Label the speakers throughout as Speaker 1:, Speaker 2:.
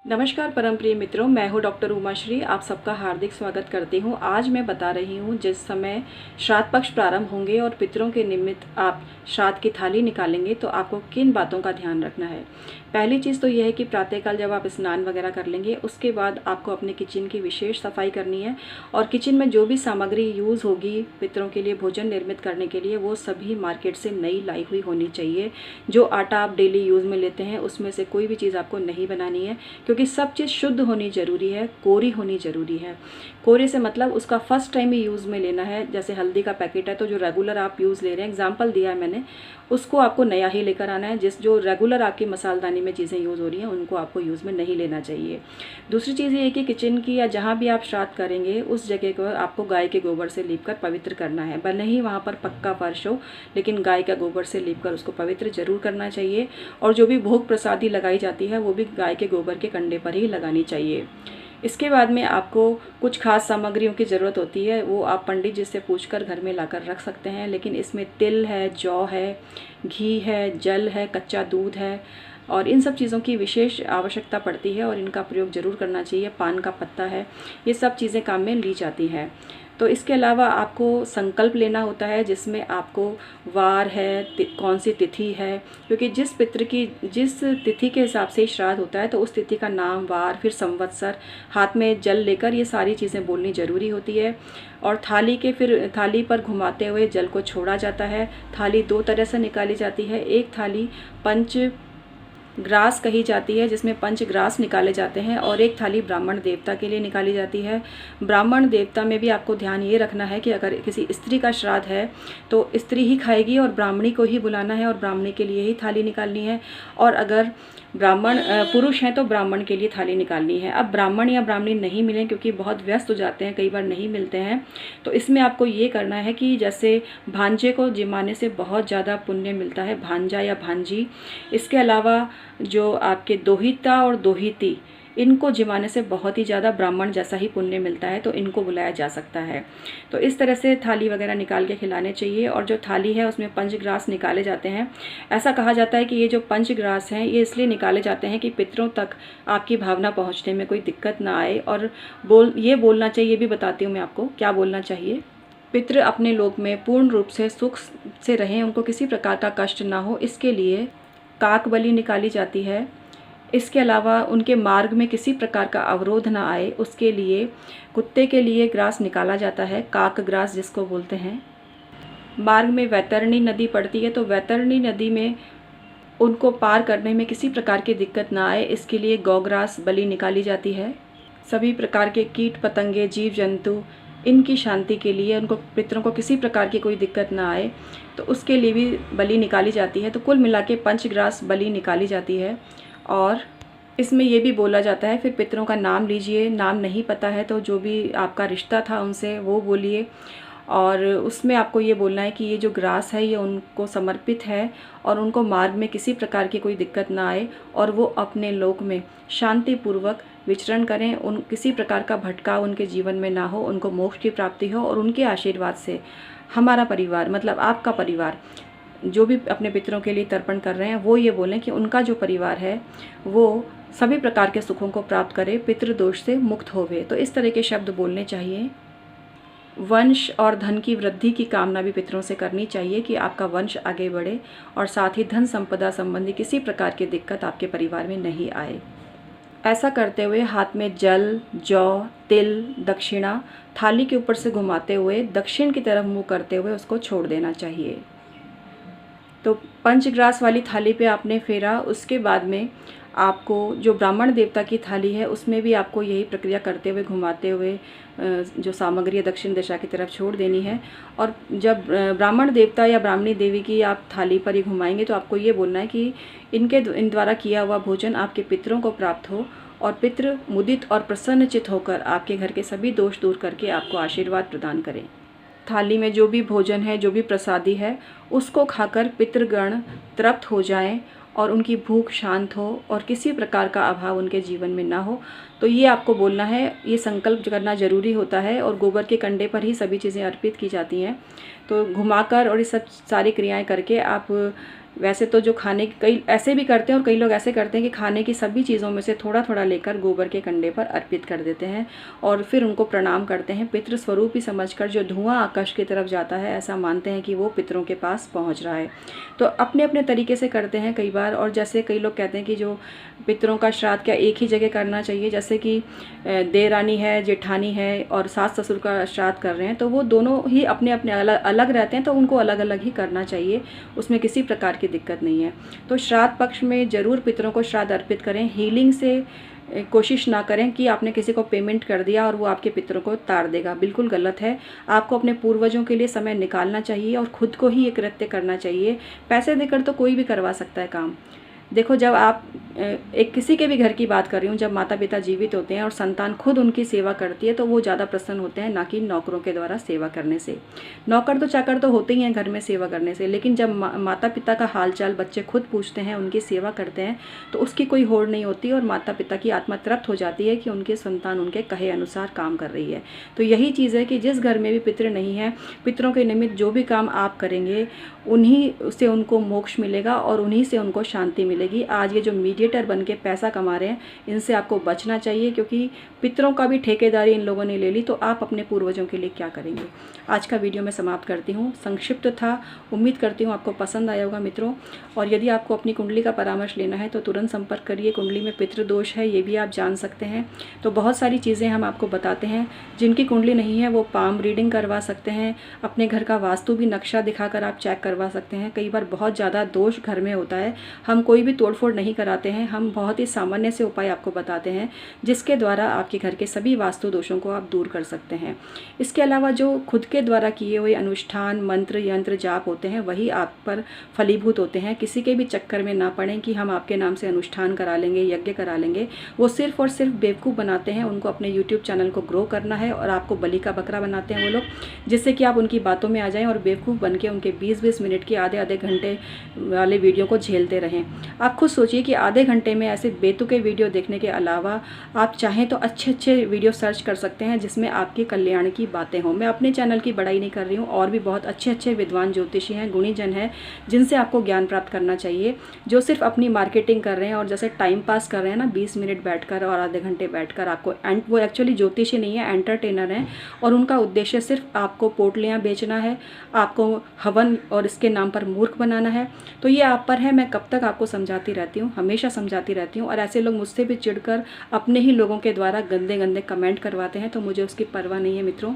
Speaker 1: नमस्कार परम प्रिय मित्रों, मैं हूँ डॉक्टर उमाश्री। आप सबका हार्दिक स्वागत करती हूँ। आज मैं बता रही हूँ जिस समय श्राद्ध पक्ष प्रारंभ होंगे और पितरों के निमित्त आप श्राद्ध की थाली निकालेंगे तो आपको किन बातों का ध्यान रखना है। पहली चीज़ तो यह है कि प्रातःकाल जब आप स्नान वगैरह कर लेंगे उसके बाद आपको अपने किचन की विशेष सफाई करनी है और किचन में जो भी सामग्री यूज़ होगी पितरों के लिए भोजन निर्मित करने के लिए वो सभी मार्केट से नई लाई हुई होनी चाहिए। जो आटा आप डेली यूज़ में लेते हैं उसमें से कोई भी चीज़ आपको नहीं बनानी है, क्योंकि सब चीज़ शुद्ध होनी ज़रूरी है, कोरी होनी ज़रूरी है। कोरे से मतलब उसका फर्स्ट टाइम ही यूज़ में लेना है। जैसे हल्दी का पैकेट है तो जो रेगुलर आप यूज़ ले रहे हैं, एग्जांपल दिया है मैंने, उसको आपको नया ही लेकर आना है। जो रेगुलर आपकी मसालदानी में चीज़ें यूज़ हो रही हैं उनको आपको यूज़ में नहीं लेना चाहिए। दूसरी चीज़ ये है कि किचन की या जहाँ भी आप श्राद्ध करेंगे उस जगह को आपको गाय के गोबर से लीपकर पवित्र करना है। भले ही वहाँ पर पक्का फर्श हो, लेकिन गाय का गोबर से लीपकर उसको पवित्र जरूर करना चाहिए। और जो भी भोग प्रसादी लगाई जाती है वो भी गाय के गोबर के कंडे पर ही लगानी चाहिए। इसके बाद में आपको कुछ खास सामग्रियों की ज़रूरत होती है, वो आप पंडित जी से पूछकर घर में लाकर रख सकते हैं। लेकिन इसमें तिल है, जौ है, घी है, जल है, कच्चा दूध है और इन सब चीज़ों की विशेष आवश्यकता पड़ती है और इनका प्रयोग ज़रूर करना चाहिए। पान का पत्ता है, ये सब चीज़ें काम में ली जाती हैं। तो इसके अलावा आपको संकल्प लेना होता है जिसमें आपको वार है, कौन सी तिथि है, क्योंकि जिस तिथि के हिसाब से श्राद्ध होता है तो उस तिथि का नाम, वार, फिर संवत्सर, हाथ में जल लेकर ये सारी चीज़ें बोलनी ज़रूरी होती है। और फिर थाली पर घुमाते हुए जल को छोड़ा जाता है। थाली दो तरह से निकाली जाती है। एक थाली पंच ग्रास कही जाती है जिसमें पंच ग्रास निकाले जाते हैं और एक थाली ब्राह्मण देवता के लिए निकाली जाती है। ब्राह्मण देवता में भी आपको ध्यान ये रखना है कि अगर किसी स्त्री का श्राद्ध है तो स्त्री ही खाएगी और ब्राह्मणी को ही बुलाना है और ब्राह्मणी के लिए ही थाली निकालनी है। और अगर पुरुष हैं तो ब्राह्मण के लिए थाली निकालनी है। अब ब्राह्मण या ब्राह्मणी नहीं मिलें क्योंकि बहुत व्यस्त हो जाते हैं, कई बार नहीं मिलते हैं, तो इसमें आपको ये करना है कि जैसे भांजे को जिमाने से बहुत ज़्यादा पुण्य मिलता है, भांजा या भांजी। इसके अलावा जो आपके दोहिता और दोहिती, इनको जिमाने से बहुत ही ज़्यादा ब्राह्मण जैसा ही पुण्य मिलता है, तो इनको बुलाया जा सकता है। तो इस तरह से थाली वगैरह निकाल के खिलाने चाहिए। और जो थाली है उसमें पंचग्रास निकाले जाते हैं। ऐसा कहा जाता है कि ये जो पंचग्रास हैं ये इसलिए निकाले जाते हैं कि पितरों तक आपकी भावना पहुँचने में कोई दिक्कत ना आए। और ये बोलना चाहिए, ये भी बताती हूँ मैं आपको क्या बोलना चाहिए। पितृ अपने लोक में पूर्ण रूप से सुख से रहें, उनको किसी प्रकार का कष्ट ना हो, इसके लिए काक बलि निकाली जाती है। इसके अलावा उनके मार्ग में किसी प्रकार का अवरोध ना आए, उसके लिए कुत्ते के लिए ग्रास निकाला जाता है, काक ग्रास जिसको बोलते हैं। मार्ग में वैतरणी नदी पड़ती है तो वैतरणी नदी में उनको पार करने में किसी प्रकार की दिक्कत ना आए, इसके लिए गौग्रास बलि निकाली जाती है। सभी प्रकार के कीट पतंगे, जीव जंतु, इनकी शांति के लिए, उनको पितरों को किसी प्रकार की कोई दिक्कत ना आए, तो उसके लिए भी बलि निकाली जाती है। तो कुल मिला के पंचग्रास बलि निकाली जाती है। और इसमें ये भी बोला जाता है, फिर पितरों का नाम लीजिए। नाम नहीं पता है तो जो भी आपका रिश्ता था उनसे वो बोलिए। और उसमें आपको ये बोलना है कि ये जो ग्रास है ये उनको समर्पित है और उनको मार्ग में किसी प्रकार की कोई दिक्कत ना आए और वो अपने लोक में शांतिपूर्वक विचरण करें। किसी प्रकार का भटकाव उनके जीवन में ना हो, उनको मोक्ष की प्राप्ति हो और उनके आशीर्वाद से हमारा परिवार, मतलब आपका परिवार, जो भी अपने पितरों के लिए तर्पण कर रहे हैं वो ये बोलें कि उनका जो परिवार है वो सभी प्रकार के सुखों को प्राप्त करे, पितृदोष से मुक्त होवे। तो इस तरह के शब्द बोलने चाहिए। वंश और धन की वृद्धि की कामना भी पितरों से करनी चाहिए कि आपका वंश आगे बढ़े और साथ ही धन संपदा संबंधी किसी प्रकार की दिक्कत आपके परिवार में नहीं आए। ऐसा करते हुए हाथ में जल, जौ, तिल, दक्षिणा थाली के ऊपर से घुमाते हुए दक्षिण की तरफ मुँह करते हुए उसको छोड़ देना चाहिए। तो पंचग्रास वाली थाली पे आपने फेरा, उसके बाद में आपको जो ब्राह्मण देवता की थाली है उसमें भी आपको यही प्रक्रिया करते हुए, घुमाते हुए जो सामग्री है दक्षिण दिशा की तरफ छोड़ देनी है। और जब ब्राह्मण देवता या ब्राह्मणी देवी की आप थाली पर ही घुमाएंगे तो आपको ये बोलना है कि इन द्वारा किया हुआ भोजन आपके पितरों को प्राप्त हो और पितृ मुदित और प्रसन्नचित होकर आपके घर के सभी दोष दूर करके आपको आशीर्वाद प्रदान करें। थाली में जो भी भोजन है, जो भी प्रसादी है, उसको खाकर पितृगण तृप्त हो जाएं और उनकी भूख शांत हो और किसी प्रकार का अभाव उनके जीवन में ना हो। तो ये आपको बोलना है, ये संकल्प करना ज़रूरी होता है। और गोबर के कंडे पर ही सभी चीज़ें अर्पित की जाती हैं। तो घुमाकर और ये सब सारी क्रियाएं करके आप वैसे तो जो खाने कई ऐसे भी करते हैं और कई लोग ऐसे करते हैं कि खाने की सभी चीज़ों में से थोड़ा थोड़ा लेकर गोबर के कंडे पर अर्पित कर देते हैं और फिर उनको प्रणाम करते हैं। पितृ स्वरूप ही समझकर जो धुआं आकाश की तरफ जाता है, ऐसा मानते हैं कि वो पितरों के पास पहुंच रहा है। तो अपने अपने तरीके से करते हैं कई बार। और जैसे कई लोग कहते हैं कि जो पितरों का श्राद्ध क्या एक ही जगह करना चाहिए, जैसे कि देरानी है, जेठानी है और सास ससुर का श्राद्ध कर रहे हैं, तो वो दोनों ही अपने अपने अलग अलग रहते हैं, तो उनको अलग अलग ही करना चाहिए, उसमें किसी प्रकार की दिक्कत नहीं है। तो श्राद्ध पक्ष में ज़रूर पितरों को श्राद्ध अर्पित करें। हीलिंग से कोशिश ना करें कि आपने किसी को पेमेंट कर दिया और वो आपके पितरों को तार देगा, बिल्कुल गलत है। आपको अपने पूर्वजों के लिए समय निकालना चाहिए और खुद को ही ये कृत्य करना चाहिए। पैसे देकर तो कोई भी करवा सकता है काम। देखो, जब आप एक किसी के भी घर की बात कर रही हूँ, जब माता पिता जीवित होते हैं और संतान खुद उनकी सेवा करती है, तो वो ज़्यादा प्रसन्न होते हैं, ना कि नौकरों के द्वारा सेवा करने से। नौकर तो चाकर तो होते ही हैं घर में सेवा करने से, लेकिन जब माता पिता का हालचाल बच्चे खुद पूछते हैं, उनकी सेवा करते हैं, तो उसकी कोई होड़ नहीं होती और माता पिता की आत्मा तृप्त हो जाती है कि उनके संतान उनके कहे अनुसार काम कर रही है। तो यही चीज़ है कि जिस घर में भी पितृ नहीं है, पितरों के निमित्त जो भी काम आप करेंगे, उन्हीं से उनको मोक्ष मिलेगा और उन्हीं से उनको शांति मिलेगी। आज ये जो मीडिएटर बन के पैसा कमा रहे हैं, इनसे आपको बचना चाहिए, क्योंकि पितरों का भी ठेकेदारी इन लोगों ने ले ली, तो आप अपने पूर्वजों के लिए क्या करेंगे। आज का वीडियो मैं समाप्त करती हूँ, संक्षिप्त था। उम्मीद करती हूँ आपको पसंद आया होगा मित्रों। और यदि आपको अपनी कुंडली का परामर्श लेना है तो तुरंत संपर्क करिए। कुंडली में पितृदोष है, ये भी आप जान सकते हैं। तो बहुत सारी चीज़ें हम आपको बताते हैं। जिनकी कुंडली नहीं है वो पाम रीडिंग करवा सकते हैं। अपने घर का वास्तु भी नक्शा दिखाकर आप चेक करवा सकते हैं। कई बार बहुत ज़्यादा दोष घर में होता है, हम कोई भी तोड़फोड़ नहीं कराते हैं, हम बहुत ही सामान्य से उपाय आपको बताते हैं, जिसके द्वारा आपके घर के सभी वास्तु दोषों को आप दूर कर सकते हैं। इसके अलावा जो खुद के द्वारा किए हुए अनुष्ठान, मंत्र, यंत्र, जाप होते हैं, वही आप पर फलीभूत होते हैं। किसी के भी चक्कर में ना पड़ें कि हम आपके नाम से अनुष्ठान करा लेंगे, यज्ञ करा लेंगे। वो सिर्फ और सिर्फ बेवकूफ़ बनाते हैं। उनको अपने यूट्यूब चैनल को ग्रो करना है और आपको बलि का बकरा बनाते हैं वो लोग, जिससे कि आप उनकी बातों में आ जाएं और बेवकूफ़ बन के उनके 20-20 मिनट की आधे घंटे वाले वीडियो को झेलते रहें। आप खुद सोचिए कि आधे घंटे में ऐसे बेतुके वीडियो देखने के अलावा आप चाहें तो अच्छे अच्छे वीडियो सर्च कर सकते हैं, जिसमें आपके कल्याण की बातें हों। मैं अपने चैनल की बड़ाई नहीं कर रही हूँ, और भी बहुत अच्छे अच्छे विद्वान ज्योतिषी हैं, गुणीजन हैं, जिनसे आपको ज्ञान प्राप्त करना चाहिए। जो सिर्फ अपनी मार्केटिंग कर रहे हैं और जैसे टाइम पास कर रहे हैं ना, 20 मिनट बैठकर और आधे घंटे बैठकर आपको, वो एक्चुअली ज्योतिषी नहीं है, एंटरटेनर हैं, और उनका उद्देश्य सिर्फ आपको पोटलियाँ बेचना है, आपको हवन और इसके नाम पर मूर्ख बनाना है। तो ये आप पर है। मैं कब तक आपको समझाती रहती हूँ, हमेशा समझाती रहती हूँ। और ऐसे लोग मुझसे भी चिढ़कर अपने ही लोगों के द्वारा गंदे गंदे कमेंट करवाते हैं, तो मुझे उसकी परवाह नहीं है मित्रों।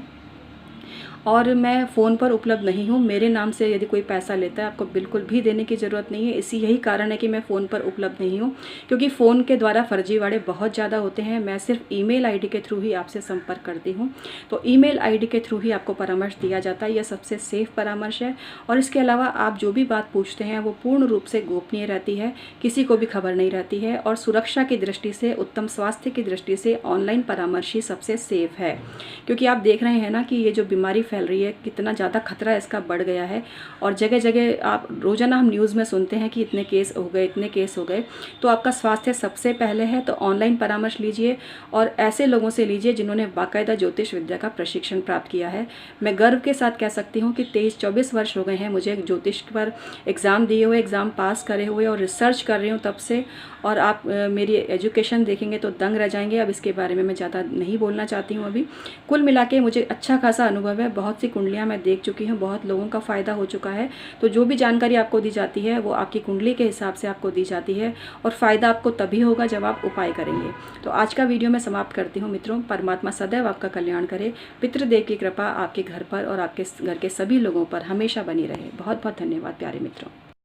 Speaker 1: और मैं फ़ोन पर उपलब्ध नहीं हूँ। मेरे नाम से यदि कोई पैसा लेता है, आपको बिल्कुल भी देने की ज़रूरत नहीं है। यही कारण है कि मैं फ़ोन पर उपलब्ध नहीं हूँ, क्योंकि फ़ोन के द्वारा फर्जीवाड़े बहुत ज़्यादा होते हैं। मैं सिर्फ ईमेल आईडी के थ्रू ही आपसे संपर्क करती हूँ। तो ईमेल आईडी के थ्रू ही आपको परामर्श दिया जाता है। यह सबसे सेफ परामर्श है। और इसके अलावा आप जो भी बात पूछते हैं वो पूर्ण रूप से गोपनीय रहती है, किसी को भी खबर नहीं रहती है। और सुरक्षा की दृष्टि से, उत्तम स्वास्थ्य की दृष्टि से ऑनलाइन परामर्श ही सबसे सेफ है, क्योंकि आप देख रहे हैं ना कि ये जो बीमारी फैल रही है, कितना ज़्यादा खतरा इसका बढ़ गया है। और जगह जगह आप रोजाना हम न्यूज़ में सुनते हैं कि इतने केस हो गए, इतने केस हो गए। तो आपका स्वास्थ्य सबसे पहले है। तो ऑनलाइन परामर्श लीजिए और ऐसे लोगों से लीजिए जिन्होंने बाकायदा ज्योतिष विद्या का प्रशिक्षण प्राप्त किया है। मैं गर्व के साथ कह सकती हूँ कि 23-24 वर्ष हो गए हैं मुझे ज्योतिष पर एग्ज़ाम दिए हुए, एग्ज़ाम पास करे हुए, और रिसर्च कर रही हूँ तब से। और आप मेरी एजुकेशन देखेंगे तो दंग रह जाएंगे। अब इसके बारे में मैं ज़्यादा नहीं बोलना चाहती हूँ अभी। कुल मिला के मुझे अच्छा खासा अनुभव है। बहुत सी कुंडलियाँ मैं देख चुकी हूँ, बहुत लोगों का फ़ायदा हो चुका है। तो जो भी जानकारी आपको दी जाती है वो आपकी कुंडली के हिसाब से आपको दी जाती है, और फ़ायदा आपको तभी होगा जब आप उपाय करेंगे। तो आज का वीडियो मैं समाप्त करती हूँ मित्रों। परमात्मा सदैव आपका कल्याण करे। पितृदेव की कृपा आपके घर पर और आपके घर के सभी लोगों पर हमेशा बनी रहे। बहुत बहुत धन्यवाद प्यारे मित्रों।